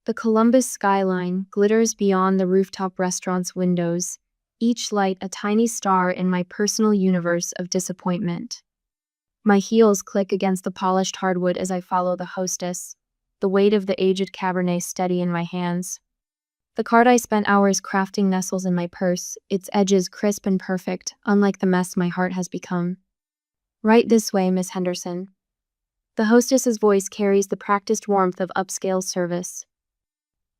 The Columbus skyline glitters beyond the rooftop restaurant's windows, each light a tiny star in my personal universe of disappointment. My heels click against the polished hardwood as I follow the hostess, the weight of the aged Cabernet steady in my hands. The card I spent hours crafting nestles in my purse, its edges crisp and perfect, unlike the mess my heart has become. Right this way, Miss Henderson. The hostess's voice carries the practiced warmth of upscale service.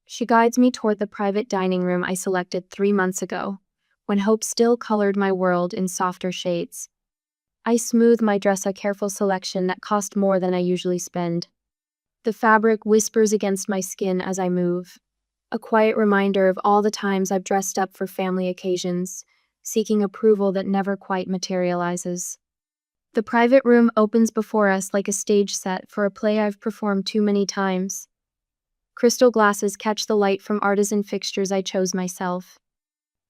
She guides me toward the private dining room I selected 3 months ago, when hope still colored my world in softer shades. I smooth my dress, a careful selection that cost more than I usually spend. The fabric whispers against my skin as I move, a quiet reminder of all the times I've dressed up for family occasions, seeking approval that never quite materializes. The private room opens before us like a stage set for a play I've performed too many times. Crystal glasses catch the light from artisan fixtures I chose myself.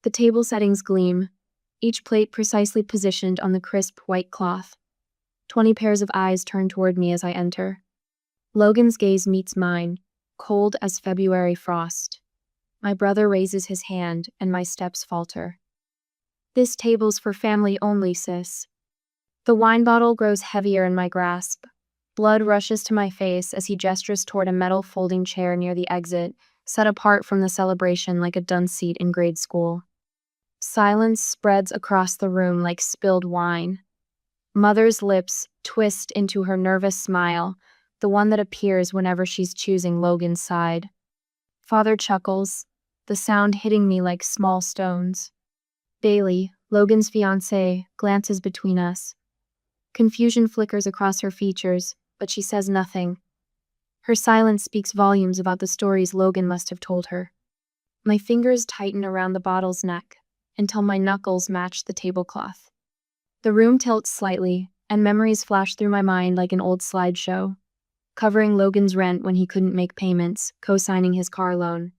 The table settings gleam, each plate precisely positioned on the crisp white cloth. 20 pairs of eyes turn toward me as I enter. Logan's gaze meets mine, cold as February frost. My brother raises his hand, and my steps falter. This table's for family only, sis. The wine bottle grows heavier in my grasp. Blood rushes to my face as he gestures toward a metal folding chair near the exit, set apart from the celebration like a dunce seat in grade school. Silence spreads across the room like spilled wine. Mother's lips twist into her nervous smile, the one that appears whenever she's choosing Logan's side. Father chuckles, the sound hitting me like small stones. Bailey, Logan's fiancée, glances between us. Confusion flickers across her features, but she says nothing. Her silence speaks volumes about the stories Logan must have told her. My fingers tighten around the bottle's neck until my knuckles match the tablecloth. The room tilts slightly, and memories flash through my mind like an old slideshow. Covering Logan's rent when he couldn't make payments, co-signing his car loan.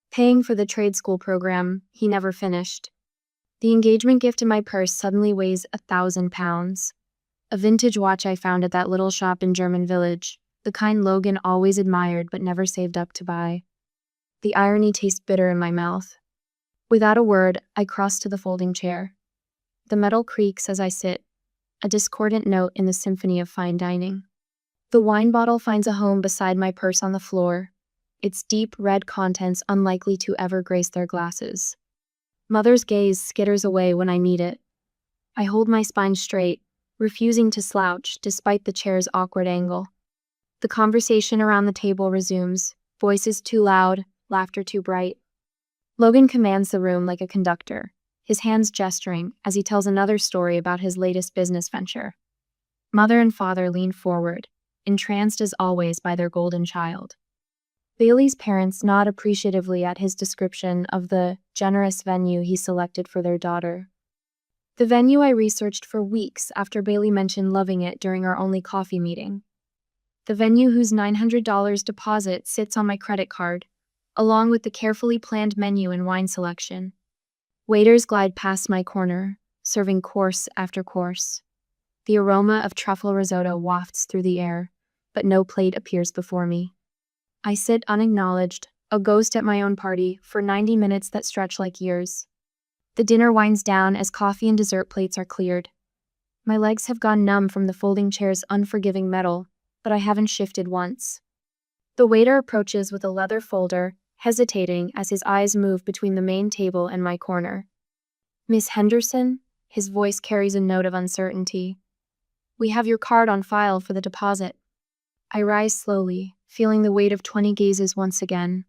Paying for the trade school program he never finished. The engagement gift in my purse suddenly weighs 1,000 pounds. A vintage watch I found at that little shop in German Village, the kind Logan always admired but never saved up to buy. The irony tastes bitter in my mouth. Without a word, I cross to the folding chair. The metal creaks as I sit, a discordant note in the symphony of fine dining. The wine bottle finds a home beside my purse on the floor, its deep red contents unlikely to ever grace their glasses. Mother's gaze skitters away when I meet it. I hold my spine straight, refusing to slouch despite the chair's awkward angle. The conversation around the table resumes, voices too loud, laughter too bright. Logan commands the room like a conductor, his hands gesturing as he tells another story about his latest business venture. Mother and father lean forward, entranced as always by their golden child. Bailey's parents nod appreciatively at his description of the generous venue he selected for their daughter. The venue I researched for weeks after Bailey mentioned loving it during our only coffee meeting. The venue whose $900 deposit sits on my credit card, along with the carefully planned menu and wine selection. Waiters glide past my corner, serving course after course. The aroma of truffle risotto wafts through the air, but no plate appears before me. I sit unacknowledged, a ghost at my own party, for 90 minutes that stretch like years. The dinner winds down as coffee and dessert plates are cleared. My legs have gone numb from the folding chair's unforgiving metal, but I haven't shifted once. The waiter approaches with a leather folder, hesitating as his eyes move between the main table and my corner. Miss Henderson? His voice carries a note of uncertainty. We have your card on file for the deposit. I rise slowly, feeling the weight of 20 gazes once again.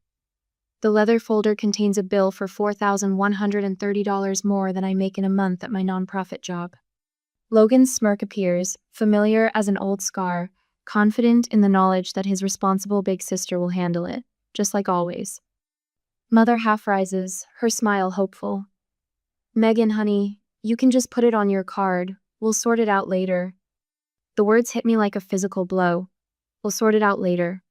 The leather folder contains a bill for $4,130 more than I make in a month at my nonprofit job. Logan's smirk appears, familiar as an old scar, confident in the knowledge that his responsible big sister will handle it, just like always. Mother half rises, her smile hopeful. Megan, honey, you can just put it on your card. We'll sort it out later. The words hit me like a physical blow. We'll sort it out later.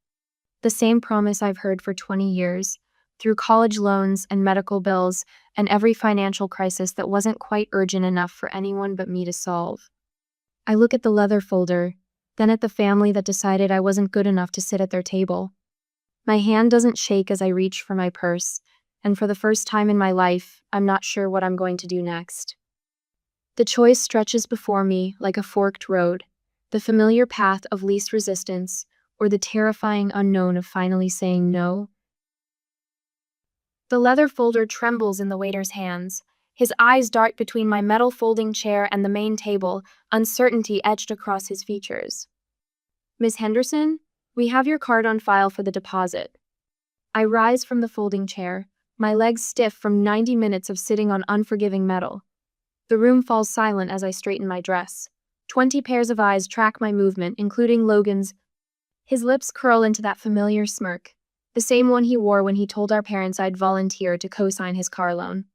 The same promise I've heard for 20 years, through college loans and medical bills and every financial crisis that wasn't quite urgent enough for anyone but me to solve. I look at the leather folder, then at the family that decided I wasn't good enough to sit at their table. My hand doesn't shake as I reach for my purse, and for the first time in my life, I'm not sure what I'm going to do next. The choice stretches before me like a forked road, the familiar path of least resistance, or the terrifying unknown of finally saying no. The leather folder trembles in the waiter's hands. His eyes dart between my metal folding chair and the main table, uncertainty etched across his features. Miss Henderson, we have your card on file for the deposit. I rise from the folding chair, my legs stiff from 90 minutes of sitting on unforgiving metal. The room falls silent as I straighten my dress. 20 pairs of eyes track my movement, including Logan's. His lips curl into that familiar smirk, the same one he wore when he told our parents I'd volunteer to co-sign his car loan.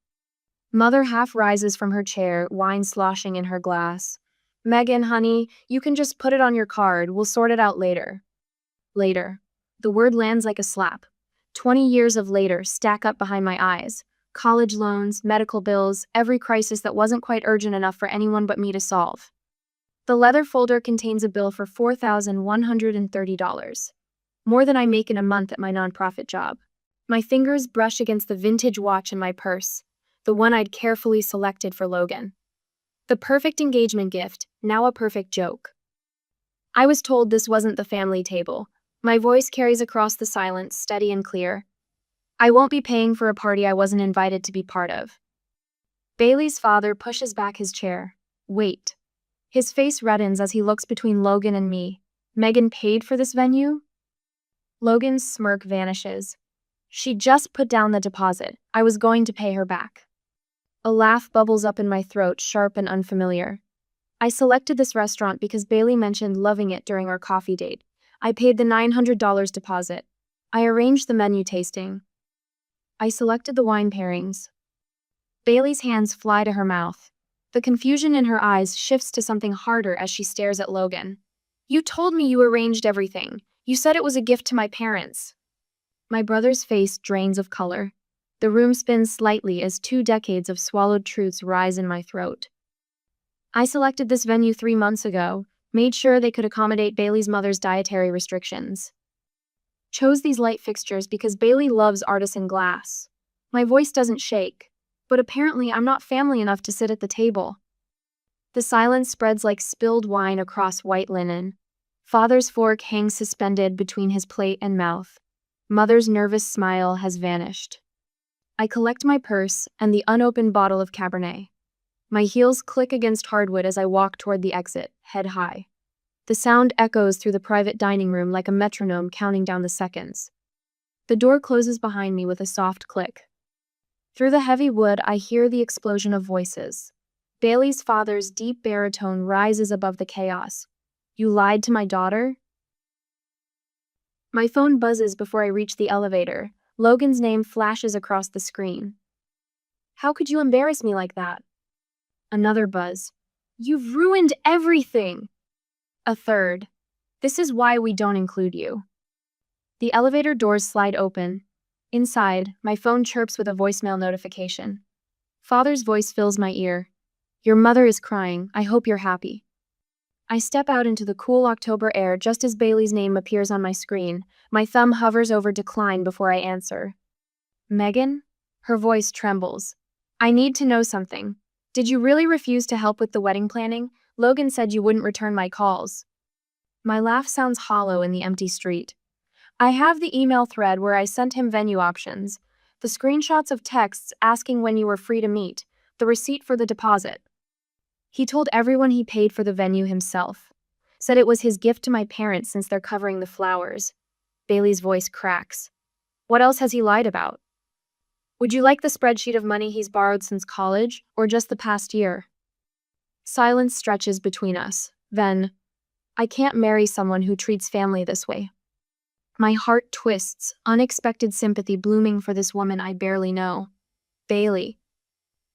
Mother half rises from her chair, wine sloshing in her glass. Megan, honey, you can just put it on your card. We'll sort it out later. Later. The word lands like a slap. 20 years of later stack up behind my eyes. College loans, medical bills, every crisis that wasn't quite urgent enough for anyone but me to solve. The leather folder contains a bill for $4,130. More than I make in a month at my nonprofit job. My fingers brush against the vintage watch in my purse, the one I'd carefully selected for Logan. The perfect engagement gift, now a perfect joke. I was told this wasn't the family table. My voice carries across the silence, steady and clear. I won't be paying for a party I wasn't invited to be part of. Bailey's father pushes back his chair. Wait. His face reddens as he looks between Logan and me. Megan paid for this venue? Logan's smirk vanishes. She just put down the deposit. I was going to pay her back. A laugh bubbles up in my throat, sharp and unfamiliar. I selected this restaurant because Bailey mentioned loving it during our coffee date. I paid the $900 deposit. I arranged the menu tasting. I selected the wine pairings. Bailey's hands fly to her mouth. The confusion in her eyes shifts to something harder as she stares at Logan. You told me you arranged everything. You said it was a gift to my parents. My brother's face drains of color. The room spins slightly as 2 decades of swallowed truths rise in my throat. I selected this venue 3 months ago, made sure they could accommodate Bailey's mother's dietary restrictions. Chose these light fixtures because Bailey loves artisan glass. My voice doesn't shake, but apparently I'm not family enough to sit at the table. The silence spreads like spilled wine across white linen. Father's fork hangs suspended between his plate and mouth. Mother's nervous smile has vanished. I collect my purse and the unopened bottle of Cabernet. My heels click against hardwood as I walk toward the exit, head high. The sound echoes through the private dining room like a metronome counting down the seconds. The door closes behind me with a soft click. Through the heavy wood, I hear the explosion of voices. Bailey's father's deep baritone rises above the chaos. You lied to my daughter? My phone buzzes before I reach the elevator. Logan's name flashes across the screen. How could you embarrass me like that? Another buzz. You've ruined everything! A third. This is why we don't include you. The elevator doors slide open. Inside, my phone chirps with a voicemail notification. Father's voice fills my ear. Your mother is crying. I hope you're happy. I step out into the cool October air just as Bailey's name appears on my screen. My thumb hovers over decline before I answer. Megan? Her voice trembles. I need to know something. Did you really refuse to help with the wedding planning? Logan said you wouldn't return my calls. My laugh sounds hollow in the empty street. I have the email thread where I sent him venue options, the screenshots of texts asking when you were free to meet, the receipt for the deposit. He told everyone he paid for the venue himself. Said it was his gift to my parents since they're covering the flowers. Bailey's voice cracks. What else has he lied about? Would you like the spreadsheet of money he's borrowed since college, or just the past year? Silence stretches between us. Then, I can't marry someone who treats family this way. My heart twists, unexpected sympathy blooming for this woman I barely know. Bailey.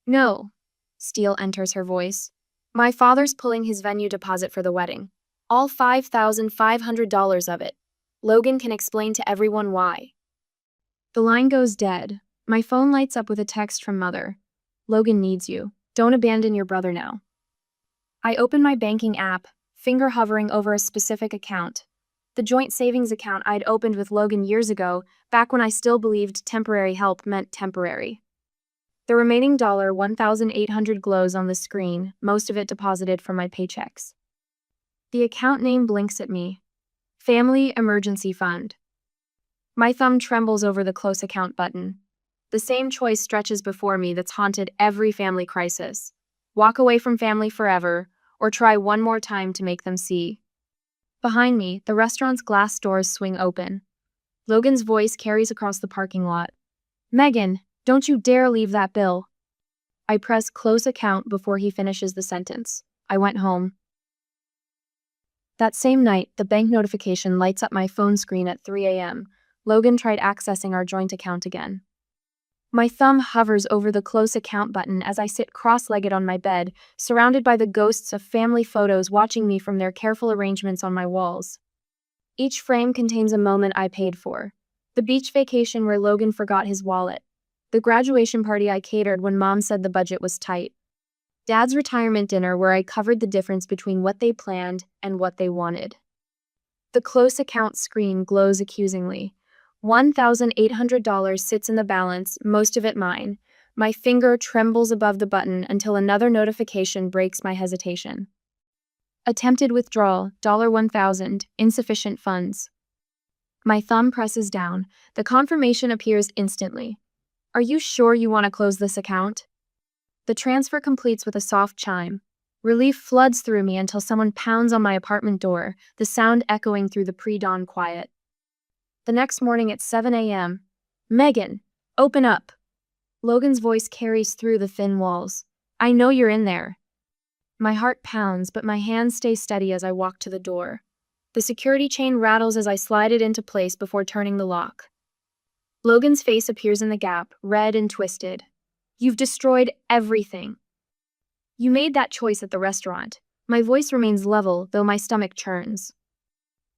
No. Steele enters her voice. My father's pulling his venue deposit for the wedding. All $5,500 of it. Logan can explain to everyone why. The line goes dead. My phone lights up with a text from Mother. Logan needs you. Don't abandon your brother now. I open my banking app, finger hovering over a specific account. the joint savings account I'd opened with Logan years ago, back when I still believed temporary help meant temporary. The remaining $1,800 glows on the screen, most of it deposited from my paychecks. The account name blinks at me. Family Emergency Fund. My thumb trembles over the close account button. The same choice stretches before me that's haunted every family crisis. Walk away from family forever, or try one more time to make them see. Behind me, the restaurant's glass doors swing open. Logan's voice carries across the parking lot. "Megan, don't you dare leave that bill." I press close account before he finishes the sentence. I went home. That same night, the bank notification lights up my phone screen at 3 a.m. Logan tried accessing our joint account again. My thumb hovers over the close account button as I sit cross-legged on my bed, surrounded by the ghosts of family photos watching me from their careful arrangements on my walls. Each frame contains a moment I paid for. The beach vacation where Logan forgot his wallet. The graduation party I catered when Mom said the budget was tight. Dad's retirement dinner where I covered the difference between what they planned and what they wanted. The close account screen glows accusingly. $1,800 sits in the balance, most of it mine. My finger trembles above the button until another notification breaks my hesitation. Attempted withdrawal, $1,000, insufficient funds. My thumb presses down. The confirmation appears instantly. Are you sure you want to close this account? The transfer completes with a soft chime. Relief floods through me until someone pounds on my apartment door, the sound echoing through the pre-dawn quiet. The next morning at 7 a.m., "Megan, open up." Logan's voice carries through the thin walls. "I know you're in there." My heart pounds, but my hands stay steady as I walk to the door. The security chain rattles as I slide it into place before turning the lock. Logan's face appears in the gap, red and twisted. "You've destroyed everything." "You made that choice at the restaurant." My voice remains level, though my stomach churns.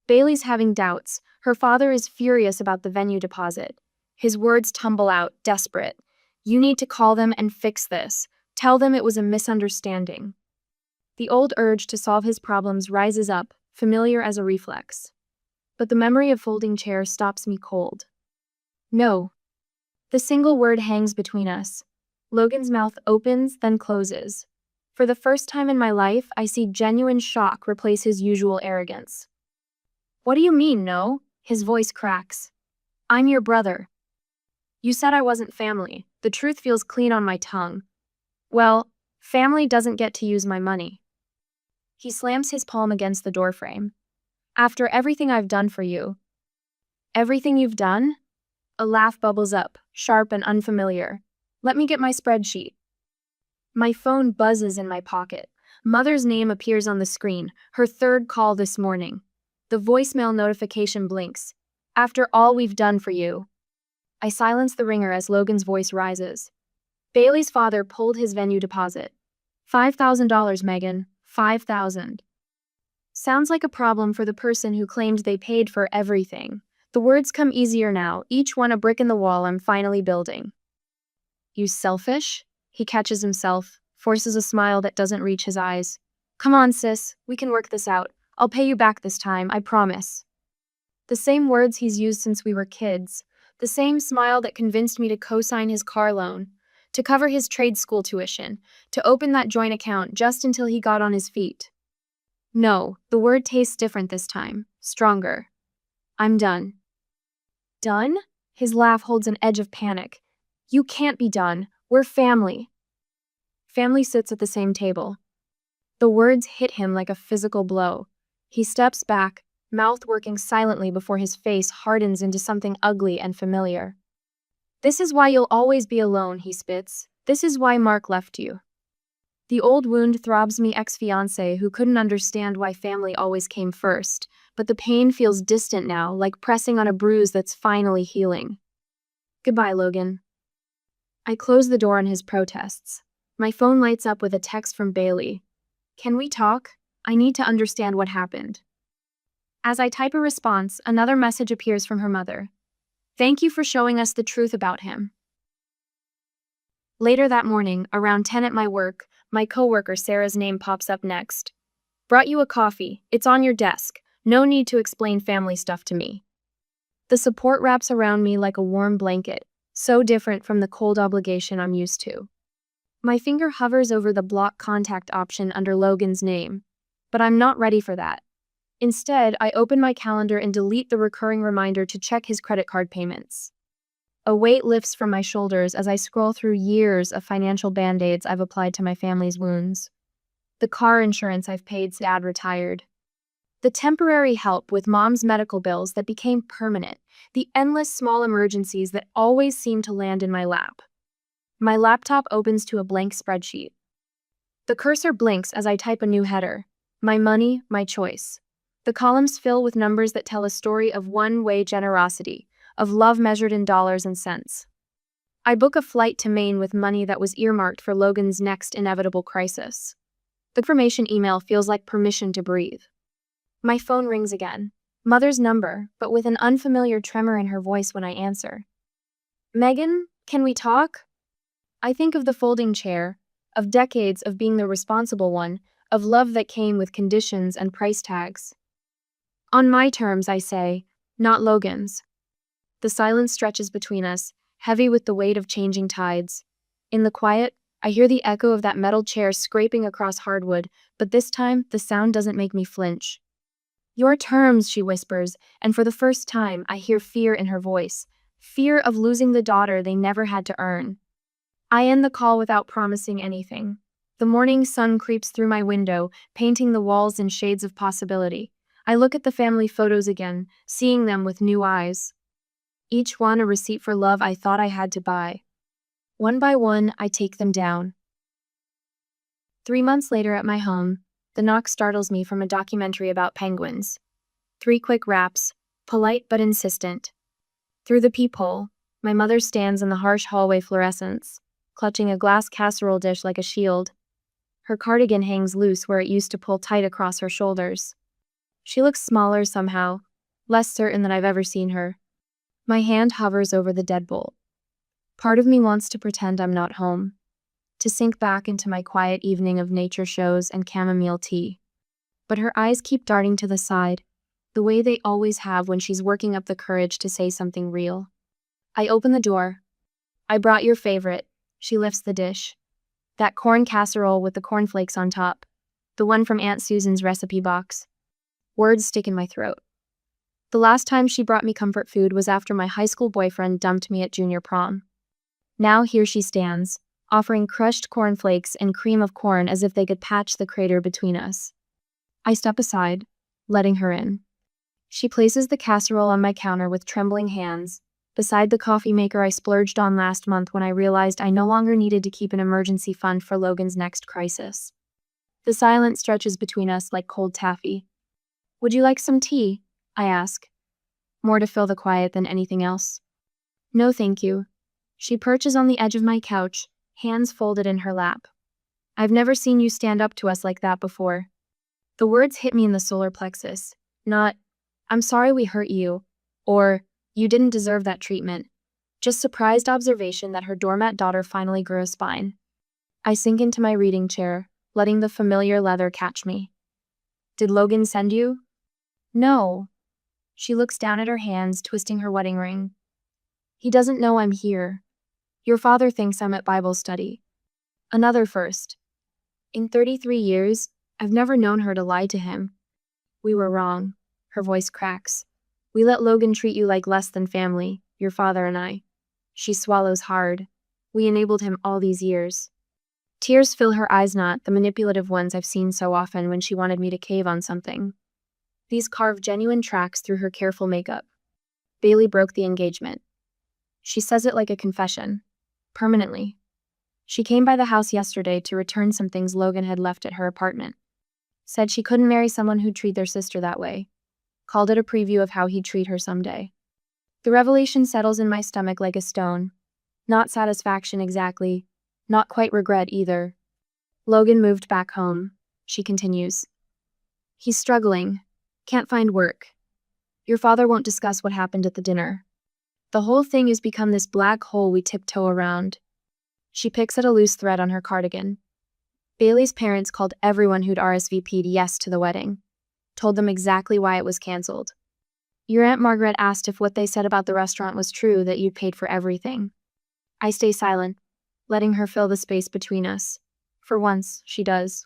Bailey's having doubts. Her father is furious about the venue deposit. His words tumble out, desperate. "You need to call them and fix this. Tell them it was a misunderstanding." The old urge to solve his problems rises up, familiar as a reflex. But the memory of folding chairs stops me cold. "No." The single word hangs between us. Logan's mouth opens, then closes. For the first time in my life, I see genuine shock replace his usual arrogance. "What do you mean, no?" His voice cracks. "I'm your brother. You said I wasn't family. The truth feels clean on my tongue. Well, family doesn't get to use my money." He slams his palm against the doorframe. "After everything I've done for you." "Everything you've done?" A laugh bubbles up, sharp and unfamiliar. "Let me get my spreadsheet." My phone buzzes in my pocket. Mother's name appears on the screen, her third call this morning. The voicemail notification blinks. "After all we've done for you." I silence the ringer as Logan's voice rises. Bailey's father pulled his venue deposit. $5,000, Megan. 5,000. Sounds like a problem for the person who claimed they paid for everything. The words come easier now, each one a brick in the wall I'm finally building. "You selfish?" He catches himself, forces a smile that doesn't reach his eyes. "Come on, sis, we can work this out. I'll pay you back this time, I promise." The same words he's used since we were kids. The same smile that convinced me to co-sign his car loan, to cover his trade school tuition, to open that joint account just until he got on his feet. No, the word tastes different this time, stronger. "I'm done." "Done?" His laugh holds an edge of panic. "You can't be done. We're family." Family sits at the same table. The words hit him like a physical blow. He steps back, mouth working silently before his face hardens into something ugly and familiar. "This is why you'll always be alone," he spits. "This is why Mark left you." The old wound throbs me ex-fiancé who couldn't understand why family always came first, but the pain feels distant now, like pressing on a bruise that's finally healing. "Goodbye, Logan." I close the door on his protests. My phone lights up with a text from Bailey. "Can we talk? I need to understand what happened." As I type a response, another message appears from her mother. "Thank you for showing us the truth about him." Later that morning, around 10 at my work, my coworker Sarah's name pops up next. "Brought you a coffee. It's on your desk. No need to explain family stuff to me. The support wraps around me like a warm blanket, so different from the cold obligation I'm used to. My finger hovers over the block contact option under Logan's name, but I'm not ready for that. Instead, I open my calendar and delete the recurring reminder to check his credit card payments. A weight lifts from my shoulders as I scroll through years of financial band-aids I've applied to my family's wounds. The car insurance I've paid since Dad retired. The temporary help with Mom's medical bills that became permanent. The endless small emergencies that always seem to land in my lap. My laptop opens to a blank spreadsheet. The cursor blinks as I type a new header. My money, my choice. The columns fill with numbers that tell a story of one-way generosity, of love measured in dollars and cents. I book a flight to Maine with money that was earmarked for Logan's next inevitable crisis. The confirmation email feels like permission to breathe. My phone rings again. Mother's number, but with an unfamiliar tremor in her voice when I answer. Megan, can we talk? I think of the folding chair, of decades of being the responsible one, of love that came with conditions and price tags. On my terms, I say, not Logan's. The silence stretches between us, heavy with the weight of changing tides. In the quiet, I hear the echo of that metal chair scraping across hardwood, but this time, the sound doesn't make me flinch. Your terms, she whispers, and for the first time, I hear fear in her voice. Fear of losing the daughter they never had to earn. I end the call without promising anything. The morning sun creeps through my window, painting the walls in shades of possibility. I look at the family photos again, seeing them with new eyes. Each one a receipt for love I thought I had to buy. One by one, I take them down. 3 months later at my home, the knock startles me from a documentary about penguins. 3 quick raps, polite but insistent. Through the peephole, my mother stands in the harsh hallway fluorescence, clutching a glass casserole dish like a shield. Her cardigan hangs loose where it used to pull tight across her shoulders. She looks smaller somehow, less certain than I've ever seen her. My hand hovers over the deadbolt. Part of me wants to pretend I'm not home, to sink back into my quiet evening of nature shows and chamomile tea. But her eyes keep darting to the side, the way they always have when she's working up the courage to say something real. I open the door. I brought your favorite. She lifts the dish. That corn casserole with the cornflakes on top. The one from Aunt Susan's recipe box. Words stick in my throat. The last time she brought me comfort food was after my high school boyfriend dumped me at junior prom. Now here she stands, offering crushed cornflakes and cream of corn as if they could patch the crater between us. I step aside, letting her in. She places the casserole on my counter with trembling hands, beside the coffee maker I splurged on last month when I realized I no longer needed to keep an emergency fund for Logan's next crisis. The silence stretches between us like cold taffy. Would you like some tea? I ask, more to fill the quiet than anything else. No, thank you. She perches on the edge of my couch, hands folded in her lap. I've never seen you stand up to us like that before. The words hit me in the solar plexus, not, I'm sorry we hurt you, or, you didn't deserve that treatment. Just surprised observation that her doormat daughter finally grew a spine. I sink into my reading chair, letting the familiar leather catch me. Did Logan send you? No. She looks down at her hands, twisting her wedding ring. He doesn't know I'm here. Your father thinks I'm at Bible study. Another first. In 33 years, I've never known her to lie to him. We were wrong. Her voice cracks. We let Logan treat you like less than family, your father and I. She swallows hard. We enabled him all these years. Tears fill her eyes, not the manipulative ones I've seen so often when she wanted me to cave on something. These carve genuine tracks through her careful makeup. Bailey broke the engagement. She says it like a confession. Permanently. She came by the house yesterday to return some things Logan had left at her apartment. Said she couldn't marry someone who'd treat their sister that way. Called it a preview of how he'd treat her someday. The revelation settles in my stomach like a stone. Not satisfaction exactly. Not quite regret either. Logan moved back home, she continues. He's struggling. Can't find work. Your father won't discuss what happened at the dinner. The whole thing has become this black hole we tiptoe around. She picks at a loose thread on her cardigan. Bailey's parents called everyone who'd RSVP'd yes to the wedding. Told them exactly why it was canceled. Your Aunt Margaret asked if what they said about the restaurant was true, that you'd paid for everything. I stay silent, letting her fill the space between us. For once, she does.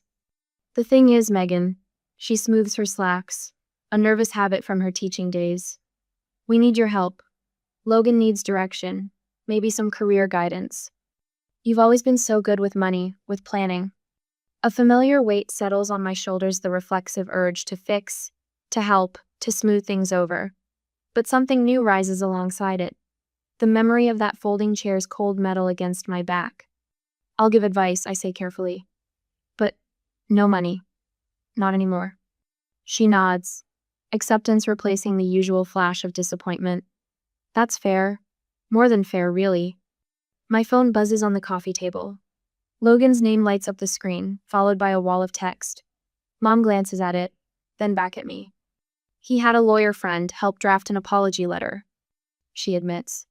The thing is, Megan, she smooths her slacks, a nervous habit from her teaching days. We need your help. Logan needs direction, maybe some career guidance. You've always been so good with money, with planning. A familiar weight settles on my shoulders, the reflexive urge to fix, to help, to smooth things over. But something new rises alongside it. The memory of that folding chair's cold metal against my back. I'll give advice, I say carefully. But no money. Not anymore. She nods, acceptance replacing the usual flash of disappointment. That's fair. More than fair, really. My phone buzzes on the coffee table. Logan's name lights up the screen, followed by a wall of text. Mom glances at it, then back at me. He had a lawyer friend help draft an apology letter, she admits.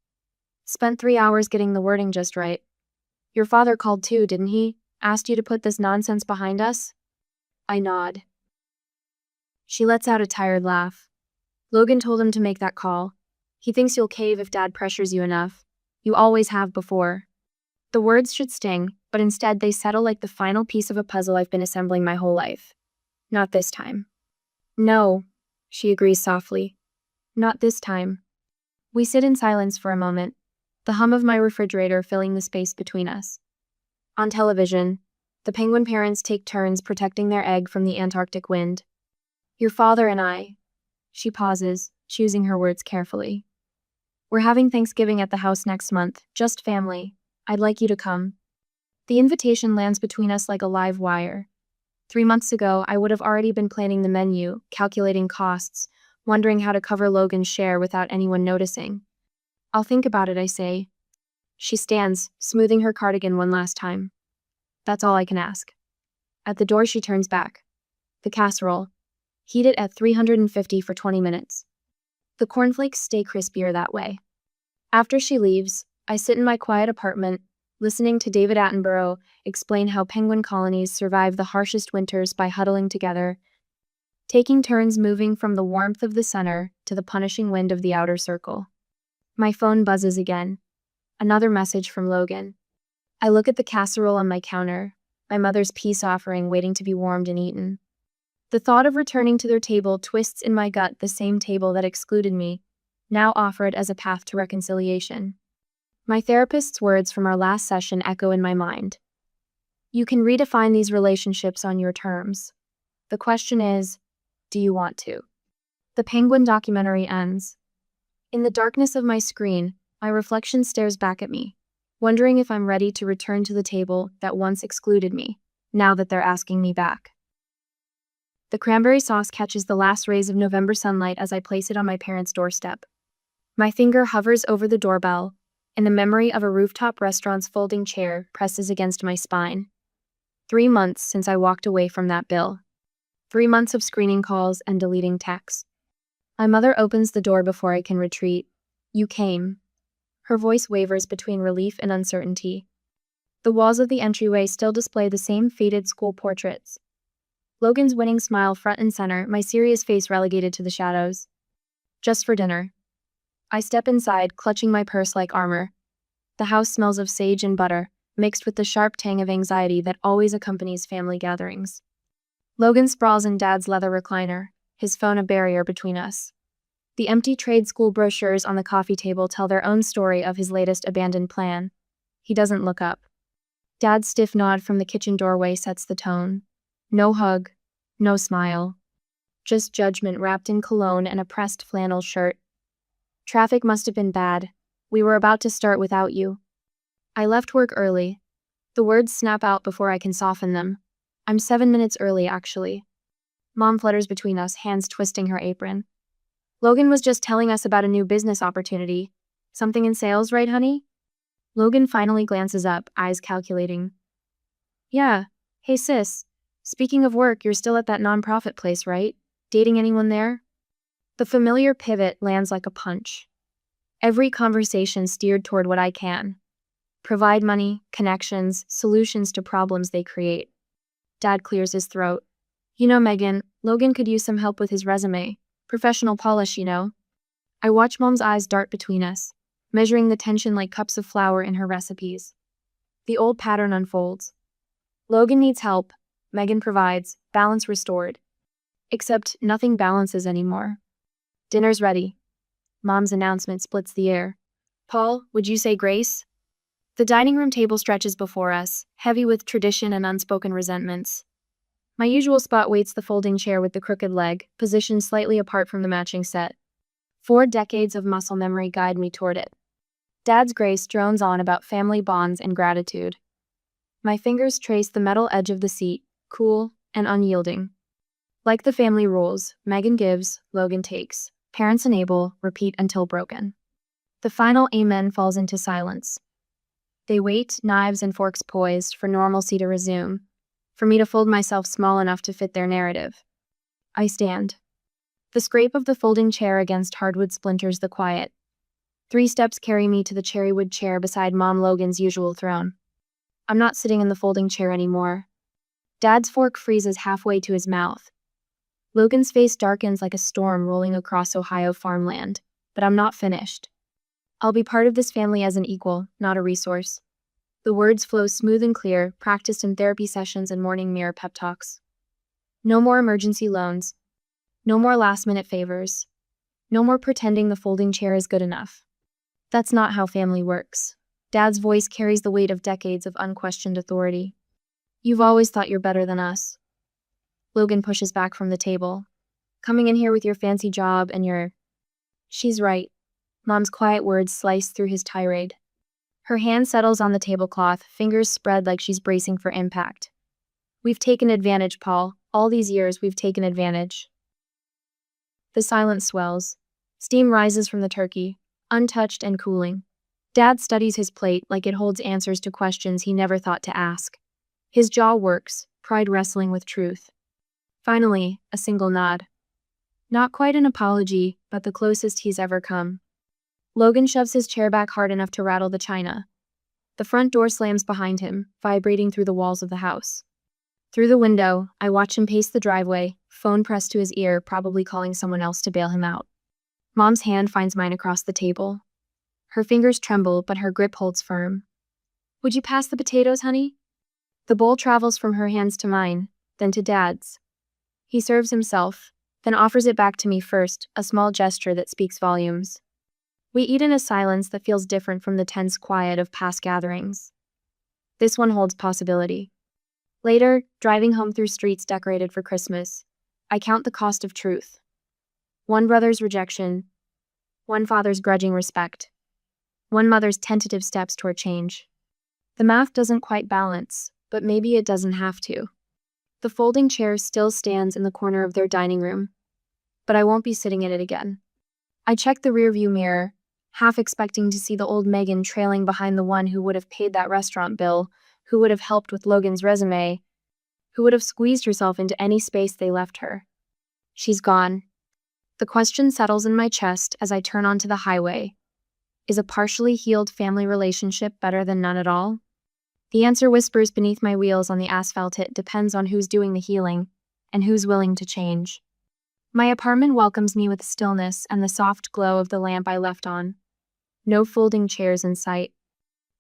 Spent 3 hours getting the wording just right. Your father called too, didn't he? Asked you to put this nonsense behind us? I nod. She lets out a tired laugh. Logan told him to make that call. He thinks you'll cave if Dad pressures you enough. You always have before. The words should sting, but instead they settle like the final piece of a puzzle I've been assembling my whole life. Not this time. No, she agrees softly. Not this time. We sit in silence for a moment, the hum of my refrigerator filling the space between us. On television, the penguin parents take turns protecting their egg from the Antarctic wind. Your father and I. She pauses, choosing her words carefully. We're having Thanksgiving at the house next month, just family. I'd like you to come. The invitation lands between us like a live wire. 3 months ago, I would have already been planning the menu, calculating costs, wondering how to cover Logan's share without anyone noticing. I'll think about it, I say. She stands, smoothing her cardigan one last time. That's all I can ask. At the door, she turns back. The casserole. Heat it at 350 for 20 minutes. The cornflakes stay crispier that way. After she leaves, I sit in my quiet apartment, listening to David Attenborough explain how penguin colonies survive the harshest winters by huddling together, taking turns moving from the warmth of the center to the punishing wind of the outer circle. My phone buzzes again. Another message from Logan. I look at the casserole on my counter, my mother's peace offering waiting to be warmed and eaten. The thought of returning to their table twists in my gut, the same table that excluded me, now offered as a path to reconciliation. My therapist's words from our last session echo in my mind. You can redefine these relationships on your terms. The question is, do you want to? The penguin documentary ends. In the darkness of my screen, my reflection stares back at me, wondering if I'm ready to return to the table that once excluded me, now that they're asking me back. The cranberry sauce catches the last rays of November sunlight as I place it on my parents' doorstep. My finger hovers over the doorbell, and the memory of a rooftop restaurant's folding chair presses against my spine. 3 months since I walked away from that bill. 3 months of screening calls and deleting texts. My mother opens the door before I can retreat. You came. Her voice wavers between relief and uncertainty. The walls of the entryway still display the same faded school portraits. Logan's winning smile front and center, my serious face relegated to the shadows. Just for dinner. I step inside, clutching my purse like armor. The house smells of sage and butter, mixed with the sharp tang of anxiety that always accompanies family gatherings. Logan sprawls in Dad's leather recliner, his phone a barrier between us. The empty trade school brochures on the coffee table tell their own story of his latest abandoned plan. He doesn't look up. Dad's stiff nod from the kitchen doorway sets the tone. No hug, no smile. Just judgment wrapped in cologne and a pressed flannel shirt. Traffic must have been bad. We were about to start without you. I left work early. The words snap out before I can soften them. I'm 7 minutes early, actually. Mom flutters between us, hands twisting her apron. Logan was just telling us about a new business opportunity. Something in sales, right, honey? Logan finally glances up, eyes calculating. Yeah. Hey, sis. Speaking of work, you're still at that nonprofit place, right? Dating anyone there? The familiar pivot lands like a punch. Every conversation steered toward what I can. Provide money, connections, solutions to problems they create. Dad clears his throat. You know, Megan, Logan could use some help with his resume. Professional polish, you know. I watch Mom's eyes dart between us, measuring the tension like cups of flour in her recipes. The old pattern unfolds. Logan needs help. Megan provides. Balance restored. Except nothing balances anymore. Dinner's ready. Mom's announcement splits the air. Paul, would you say grace? The dining room table stretches before us, heavy with tradition and unspoken resentments. My usual spot waits the folding chair with the crooked leg, positioned slightly apart from the matching set. 4 decades of muscle memory guide me toward it. Dad's grace drones on about family bonds and gratitude. My fingers trace the metal edge of the seat, cool and unyielding. Like the family rules, Megan gives, Logan takes. Parents enable, repeat until broken. The final amen falls into silence. They wait, knives and forks poised, for normalcy to resume, for me to fold myself small enough to fit their narrative. I stand. The scrape of the folding chair against hardwood splinters the quiet. 3 steps carry me to the cherrywood chair beside Mom Logan's usual throne. I'm not sitting in the folding chair anymore. Dad's fork freezes halfway to his mouth. Logan's face darkens like a storm rolling across Ohio farmland, but I'm not finished. I'll be part of this family as an equal, not a resource. The words flow smooth and clear, practiced in therapy sessions and morning mirror pep talks. No more emergency loans. No more last-minute favors. No more pretending the folding chair is good enough. That's not how family works. Dad's voice carries the weight of decades of unquestioned authority. You've always thought you're better than us. Logan pushes back from the table. Coming in here with your fancy job and your... She's right. Mom's quiet words slice through his tirade. Her hand settles on the tablecloth, fingers spread like she's bracing for impact. We've taken advantage, Paul. All these years, we've taken advantage. The silence swells. Steam rises from the turkey, untouched and cooling. Dad studies his plate like it holds answers to questions he never thought to ask. His jaw works, pride wrestling with truth. Finally, a single nod. Not quite an apology, but the closest he's ever come. Logan shoves his chair back hard enough to rattle the china. The front door slams behind him, vibrating through the walls of the house. Through the window, I watch him pace the driveway, phone pressed to his ear, probably calling someone else to bail him out. Mom's hand finds mine across the table. Her fingers tremble, but her grip holds firm. Would you pass the potatoes, honey? The bowl travels from her hands to mine, then to Dad's. He serves himself, then offers it back to me first, a small gesture that speaks volumes. We eat in a silence that feels different from the tense quiet of past gatherings. This one holds possibility. Later, driving home through streets decorated for Christmas, I count the cost of truth. One brother's rejection, one father's grudging respect, one mother's tentative steps toward change. The math doesn't quite balance, but maybe it doesn't have to. The folding chair still stands in the corner of their dining room, but I won't be sitting in it again. I check the rearview mirror, half expecting to see the old Megan trailing behind the one who would have paid that restaurant bill, who would have helped with Logan's resume, who would have squeezed herself into any space they left her. She's gone. The question settles in my chest as I turn onto the highway. Is a partially healed family relationship better than none at all? The answer whispers beneath my wheels on the asphalt. It depends on who's doing the healing and who's willing to change. My apartment welcomes me with stillness and the soft glow of the lamp I left on. No folding chairs in sight.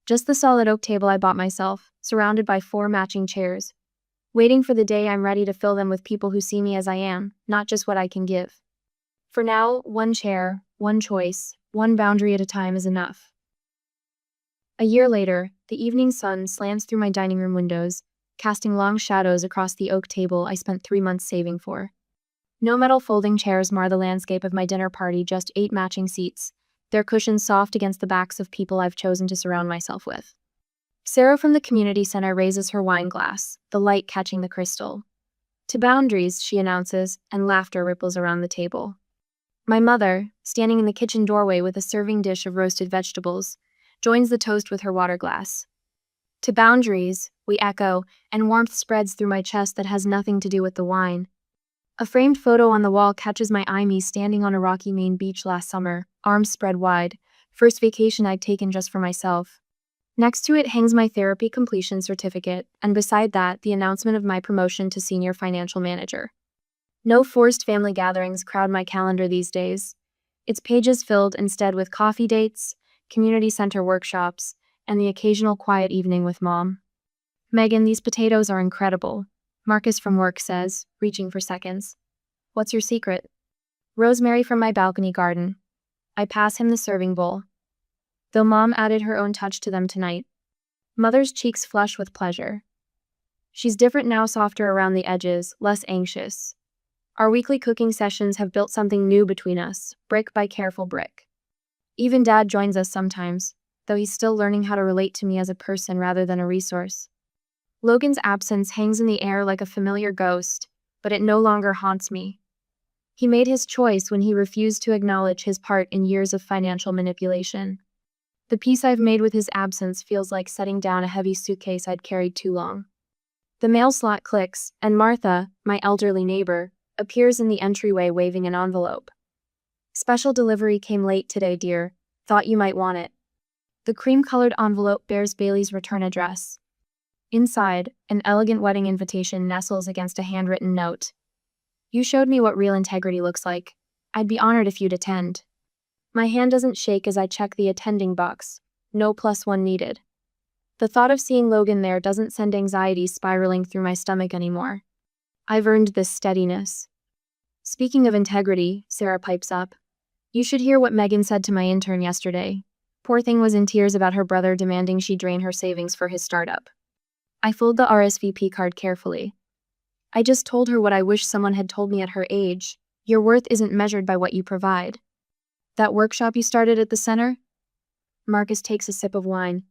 Just the solid oak table I bought myself, surrounded by 4 matching chairs, waiting for the day I'm ready to fill them with people who see me as I am, not just what I can give. For now, 1 chair, 1 choice, 1 boundary at a time is enough. A year later, the evening sun slants through my dining room windows, casting long shadows across the oak table I spent 3 months saving for. No metal folding chairs mar the landscape of my dinner party, just 8 matching seats, their cushions soft against the backs of people I've chosen to surround myself with. Sarah from the community center raises her wine glass, the light catching the crystal. To boundaries, she announces, and laughter ripples around the table. My mother, standing in the kitchen doorway with a serving dish of roasted vegetables, joins the toast with her water glass. To boundaries, we echo, and warmth spreads through my chest that has nothing to do with the wine. A framed photo on the wall catches my eye, me standing on a rocky Maine beach last summer, arms spread wide, first vacation I'd taken just for myself. Next to it hangs my therapy completion certificate, and beside that, the announcement of my promotion to senior financial manager. No forced family gatherings crowd my calendar these days. Its pages filled instead with coffee dates, community center workshops, and the occasional quiet evening with mom. Megan, these potatoes are incredible, Marcus from work says, reaching for seconds. What's your secret? Rosemary from my balcony garden. I pass him the serving bowl. Though mom added her own touch to them tonight. Mother's cheeks flush with pleasure. She's different now, softer around the edges, less anxious. Our weekly cooking sessions have built something new between us, brick by careful brick. Even Dad joins us sometimes, though he's still learning how to relate to me as a person rather than a resource. Logan's absence hangs in the air like a familiar ghost, but it no longer haunts me. He made his choice when he refused to acknowledge his part in years of financial manipulation. The peace I've made with his absence feels like setting down a heavy suitcase I'd carried too long. The mail slot clicks, and Martha, my elderly neighbor, appears in the entryway waving an envelope. Special delivery came late today, dear. Thought you might want it. The cream-colored envelope bears Bailey's return address. Inside, an elegant wedding invitation nestles against a handwritten note. You showed me what real integrity looks like. I'd be honored if you'd attend. My hand doesn't shake as I check the attending box. No +1 needed. The thought of seeing Logan there doesn't send anxiety spiraling through my stomach anymore. I've earned this steadiness. Speaking of integrity, Sarah pipes up. You should hear what Megan said to my intern yesterday. Poor thing was in tears about her brother demanding she drain her savings for his startup. I fold the RSVP card carefully. I just told her what I wish someone had told me at her age. Your worth isn't measured by what you provide. That workshop you started at the center? Marcus takes a sip of wine.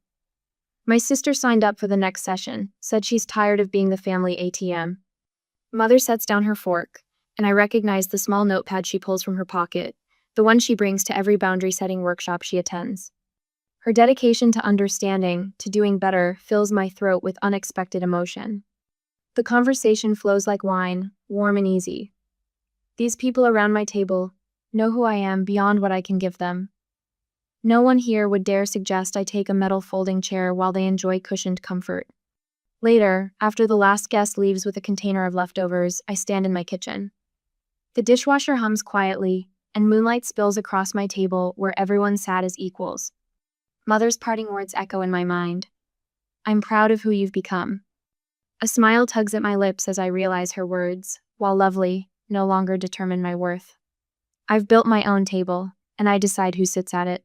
My sister signed up for the next session, said she's tired of being the family ATM. Mother sets down her fork, and I recognize the small notepad she pulls from her pocket, the one she brings to every boundary-setting workshop she attends. Her dedication to understanding, to doing better, fills my throat with unexpected emotion. The conversation flows like wine, warm and easy. These people around my table know who I am beyond what I can give them. No one here would dare suggest I take a metal folding chair while they enjoy cushioned comfort. Later, after the last guest leaves with a container of leftovers, I stand in my kitchen. The dishwasher hums quietly, and moonlight spills across my table where everyone sat as equals. Mother's parting words echo in my mind. I'm proud of who you've become. A smile tugs at my lips as I realize her words, while lovely, no longer determine my worth. I've built my own table, and I decide who sits at it.